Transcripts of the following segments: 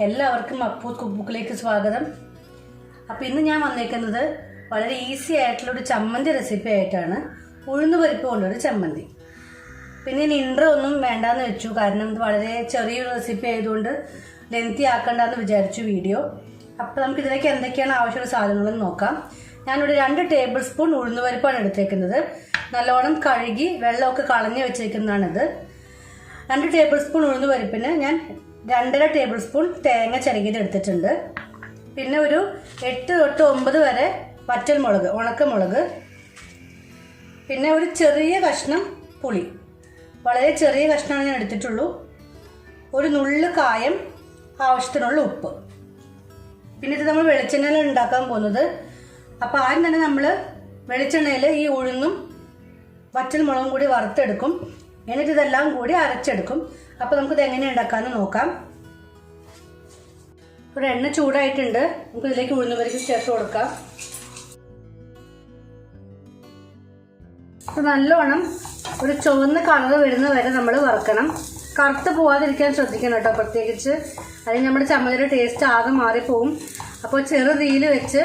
എല്ലാവർക്കും അപ്പു കുക്ക്ബുക്കിലേക്ക് സ്വാഗതം. അപ്പോൾ ഇന്ന് ഞാൻ വന്നേക്കുന്നത് വളരെ ഈസി ആയിട്ടുള്ള ഒരു ചമ്മന്തി റെസിപ്പി ആയിട്ടാണ്. ഉഴുന്ന് പരിപ്പ് കൊണ്ടൊരു ചമ്മന്തി. പിന്നെ ഇനി ഇൻട്രോ ഒന്നും വേണ്ടാന്ന് വെച്ചു, കാരണം ഇത് വളരെ ചെറിയൊരു റെസിപ്പി ആയതുകൊണ്ട് ലെങ്തി ആക്കണ്ടെന്ന് വിചാരിച്ചു വീഡിയോ. അപ്പോൾ നമുക്ക് ഇതിലേക്ക് എന്തൊക്കെയാണ് ആവശ്യമുള്ള സാധനങ്ങളെന്ന് നോക്കാം. ഞാനിവിടെ 2 ടേബിൾ സ്പൂൺ ഉഴുന്ന് പരിപ്പാണ് എടുത്തേക്കുന്നത്. നല്ലോണം കഴുകി വെള്ളമൊക്കെ കളഞ്ഞ് വെച്ചേക്കുന്നതാണിത്. 2 ടേബിൾ സ്പൂൺ ഉഴുന്ന് പരിപ്പിന് ഞാൻ 2.5 ടേബിൾ സ്പൂൺ തേങ്ങ ചിരകിയത് എടുത്തിട്ടുണ്ട്. പിന്നെ ഒരു 8 തൊട്ട് 9 വരെ വറ്റൽമുളക്, ഉണക്കമുളക്, പിന്നെ ഒരു ചെറിയ കഷ്ണം പുളി, വളരെ ചെറിയ കഷ്ണമാണ് ഞാൻ എടുത്തിട്ടുള്ളൂ. ഒരു നുള്ളു കായം, ആവശ്യത്തിനുള്ള ഉപ്പ്. പിന്നെ ഇത് നമ്മൾ വെളിച്ചെണ്ണയിൽ ഉണ്ടാക്കാൻ പോകുന്നത്. അപ്പോൾ ആദ്യം തന്നെ നമ്മൾ വെളിച്ചെണ്ണയിൽ ഈ ഉഴുന്നും വറ്റൽമുളകും കൂടി വറുത്തെടുക്കും. എന്നിട്ട് ഇതെല്ലാം കൂടി അരച്ചെടുക്കും. അപ്പോൾ നമുക്കിത് എങ്ങനെ ഉണ്ടാക്കാമെന്ന് നോക്കാം. ഇവിടെ എണ്ണ ചൂടായിട്ടുണ്ട്. നമുക്ക് ഇതിലേക്ക് ഉഴുന്ന് പരിപ്പ് ചേർത്ത് കൊടുക്കാം. അപ്പോൾ നല്ലോണം ഒരു ചുവന്ന കളർ വരുന്ന വരെ നമ്മൾ വറുക്കണം. കറുത്ത് പോവാതിരിക്കാൻ ശ്രദ്ധിക്കണം കേട്ടോ, പ്രത്യേകിച്ച് അതിന് നമ്മുടെ ചമ്മന്തിയുടെ ടേസ്റ്റ് ആകെ മാറിപ്പോവും. അപ്പോൾ ചെറു തീയിൽ വെച്ച്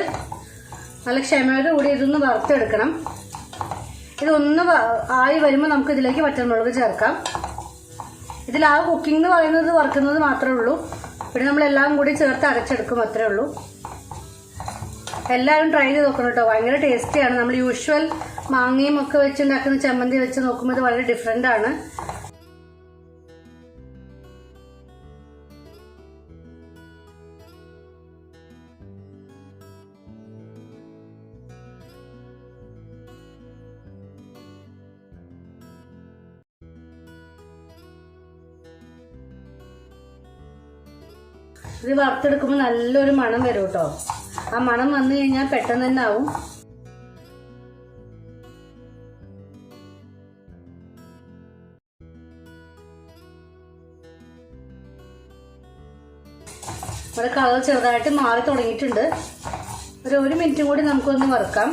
നല്ല ക്ഷമയോടെ കൂടി ഇതൊന്ന് വറുത്തെടുക്കണം. ഇതൊന്ന് ആയി വരുമ്പോൾ നമുക്ക് ഇതിലേക്ക് വറ്റൽമുളക് ചേർക്കാം. ഇതിൽ ആ കുക്കിംഗ് എന്ന് പറയുന്നത് വറുക്കുന്നത് മാത്രമേ ഉള്ളൂ. പിന്നെ നമ്മളെല്ലാം കൂടി ചേർത്ത് അരച്ചെടുക്കും, അത്രേ ഉള്ളൂ. എല്ലാവരും ട്രൈ ചെയ്ത് നോക്കണം കേട്ടോ, ഭയങ്കര ടേസ്റ്റിയാണ്. നമ്മൾ യൂഷ്വൽ മാങ്ങയും ഒക്കെ വെച്ചുണ്ടാക്കുന്ന ചമ്മന്തി വെച്ച് നോക്കുമ്പോൾ ഇത് വളരെ ഡിഫറെൻ്റ് ആണ്. ഇത് വറുത്തെടുക്കുമ്പോൾ നല്ലൊരു മണം വരും കേട്ടോ. ആ മണം വന്നു കഴിഞ്ഞാൽ പെട്ടെന്ന് തന്നെ ആവും. ഇവിടെ കളർ ചെറുതായിട്ട് മാറി തുടങ്ങിയിട്ടുണ്ട്. ഒരു 1 മിനിറ്റും കൂടി നമുക്കൊന്ന് വറുക്കാം.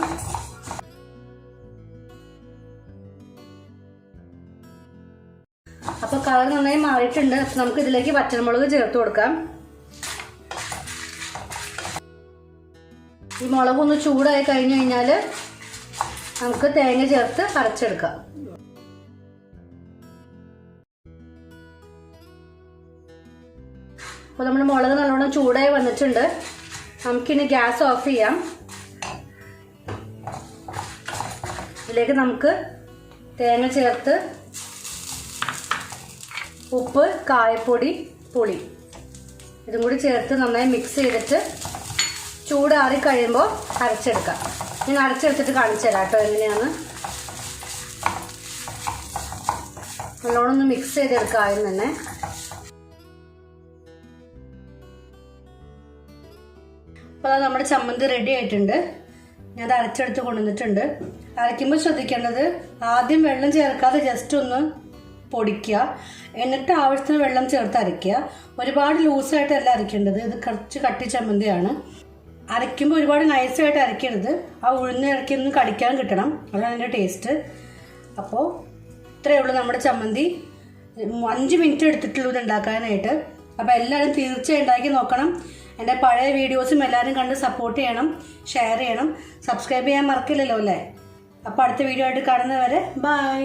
അപ്പോൾ കളർ നന്നായി മാറിയിട്ടുണ്ട്. നമുക്ക് ഇതിലേക്ക് പച്ചമുളക് ചേർത്ത് കൊടുക്കാം. ഈ മുളകൊന്ന് ചൂടായി കഴിഞ്ഞു കഴിഞ്ഞാൽ നമുക്ക് തേങ്ങ ചേർത്ത് അരച്ചെടുക്കാം. അപ്പോൾ നമ്മുടെ മുളക് നല്ലോണം ചൂടായി വന്നിട്ടുണ്ട്. നമുക്കിനി ഗ്യാസ് ഓഫ് ചെയ്യാം. ഇതിലേക്ക് നമുക്ക് തേങ്ങ ചേർത്ത് ഉപ്പ്, കായപ്പൊടി, പുളി ഇതും കൂടി ചേർത്ത് നന്നായി മിക്സ് ചെയ്തിട്ട് ചൂടാറി കഴിയുമ്പോൾ അരച്ചെടുക്കാം. ഞാൻ അരച്ചെടുത്തിട്ട് കാണിച്ചു തരാം കേട്ടോ എങ്ങനെയാണ്. നല്ലോണം ഒന്ന് മിക്സ് ചെയ്തെടുക്കാം ആദ്യം തന്നെ. അപ്പോൾ അത് നമ്മുടെ ചമ്മന്തി റെഡി ആയിട്ടുണ്ട്. ഞാൻ അത് അരച്ചെടുത്ത് കൊണ്ടുവന്നിട്ടുണ്ട്. അരയ്ക്കുമ്പോൾ ശ്രദ്ധിക്കേണ്ടത് ആദ്യം വെള്ളം ചേർക്കാതെ ജസ്റ്റ് ഒന്ന് പൊടിക്കുക, എന്നിട്ട് ആവശ്യത്തിന് വെള്ളം ചേർത്ത് അരയ്ക്കുക. ഒരുപാട് ലൂസായിട്ടല്ല അരയ്ക്കേണ്ടത്. ഇത് കുറച്ച് കട്ടി ചമ്മന്തിയാണ്. അരയ്ക്കുമ്പോൾ ഒരുപാട് നൈസായിട്ട് അരയ്ക്കരുത്. ആ ഉഴുന്ന് ഇറക്കിയൊന്നും കടിക്കാൻ കിട്ടണം, അതാണ് അതിൻ്റെ ടേസ്റ്റ്. അപ്പോൾ ഇത്രയേ ഉള്ളൂ നമ്മുടെ ചമ്മന്തി. 5 മിനിറ്റ് എടുത്തിട്ടുള്ളൂ ഇത് ഉണ്ടാക്കാനായിട്ട്. അപ്പോൾ എല്ലാവരും തീർച്ചയായും ഉണ്ടാക്കി നോക്കണം. എൻ്റെ പഴയ വീഡിയോസും എല്ലാവരും കണ്ട് സപ്പോർട്ട് ചെയ്യണം, ഷെയർ ചെയ്യണം, സബ്സ്ക്രൈബ് ചെയ്യാൻ മറക്കില്ലല്ലോ അല്ലേ. അപ്പോൾ അടുത്ത വീഡിയോ ആയിട്ട് കാണുന്നവരെ ബൈ.